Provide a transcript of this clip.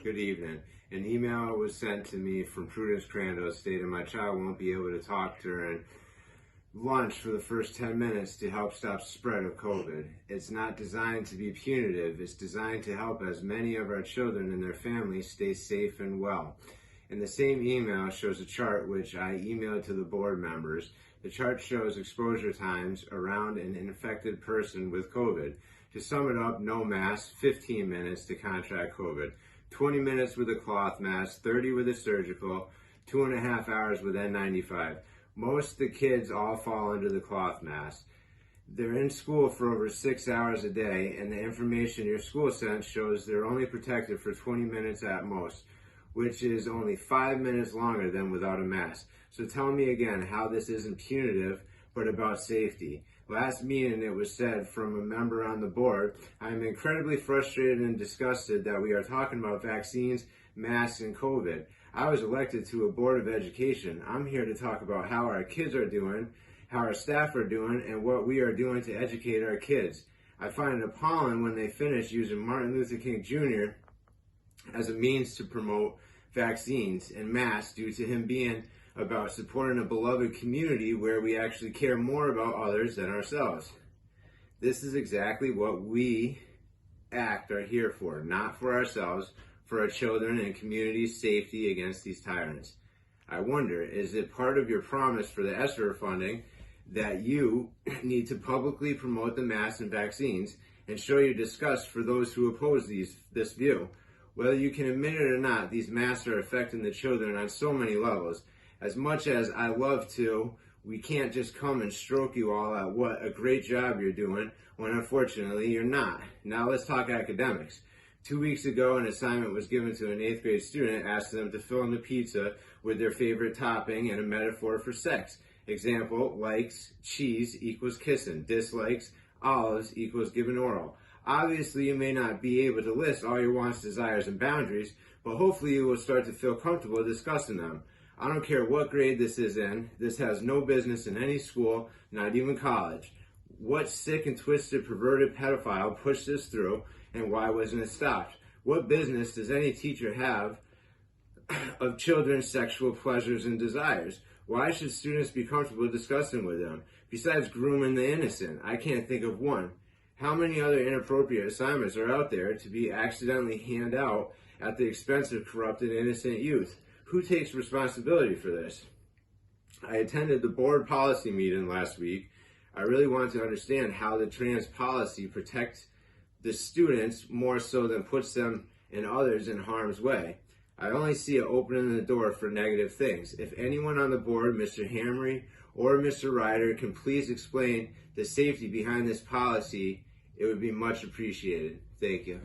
Good evening. An email was sent to me from Prudence Crandall stating my child won't be able to talk during lunch for the first 10 minutes to help stop spread of COVID. It's not designed to be punitive. It's designed to help as many of our children and their families stay safe and well. And the same email shows a chart which I emailed to the board members. The chart shows exposure times around an infected person with COVID. To sum it up, no mask, 15 minutes to contract COVID. 20 minutes with a cloth mask, 30 with a surgical, 2.5 hours with N95. Most of the kids all fall under the cloth mask. They're in school for over 6 hours a day, and the information your school sent shows they're only protected for 20 minutes at most, which is only 5 minutes longer than without a mask. So tell me again how this isn't punitive, but about safety. Last meeting it was said from a member on the board, I am incredibly frustrated and disgusted that we are talking about vaccines, masks, and COVID. I was elected to a board of education. I'm here to talk about how our kids are doing, how our staff are doing, and what we are doing to educate our kids. I find it appalling when they finish using Martin Luther King Jr. as a means to promote vaccines and masks due to him being about supporting a beloved community where we actually care more about others than ourselves. This is exactly what we are here for, not for ourselves, for our children and community's safety against these tyrants. I wonder, is it part of your promise for the ESSER funding that you need to publicly promote the masks and vaccines and show your disgust for those who oppose this view? Whether you can admit it or not, these masks are affecting the children on so many levels. As much as I love to, we can't just come and stroke you all at what a great job you're doing when unfortunately you're not. Now let's talk academics. 2 weeks ago, an assignment was given to an 8th grade student asking them to fill in the pizza with their favorite topping and a metaphor for sex. Example, likes cheese equals kissing, dislikes olives equals giving oral. Obviously, you may not be able to list all your wants, desires, and boundaries, but hopefully you will start to feel comfortable discussing them. I don't care what grade this is in, this has no business in any school, not even college. What sick and twisted perverted pedophile pushed this through, and why wasn't it stopped? What business does any teacher have of children's sexual pleasures and desires? Why should students be comfortable discussing with them? Besides grooming the innocent, I can't think of one. How many other inappropriate assignments are out there to be accidentally handed out at the expense of corrupted innocent youth? Who takes responsibility for this? I attended the board policy meeting last week. I really want to understand how the trans policy protects the students more so than puts them and others in harm's way. I only see it opening the door for negative things. If anyone on the board, Mr. Hamry or Mr. Ryder, can please explain the safety behind this policy, it would be much appreciated. Thank you.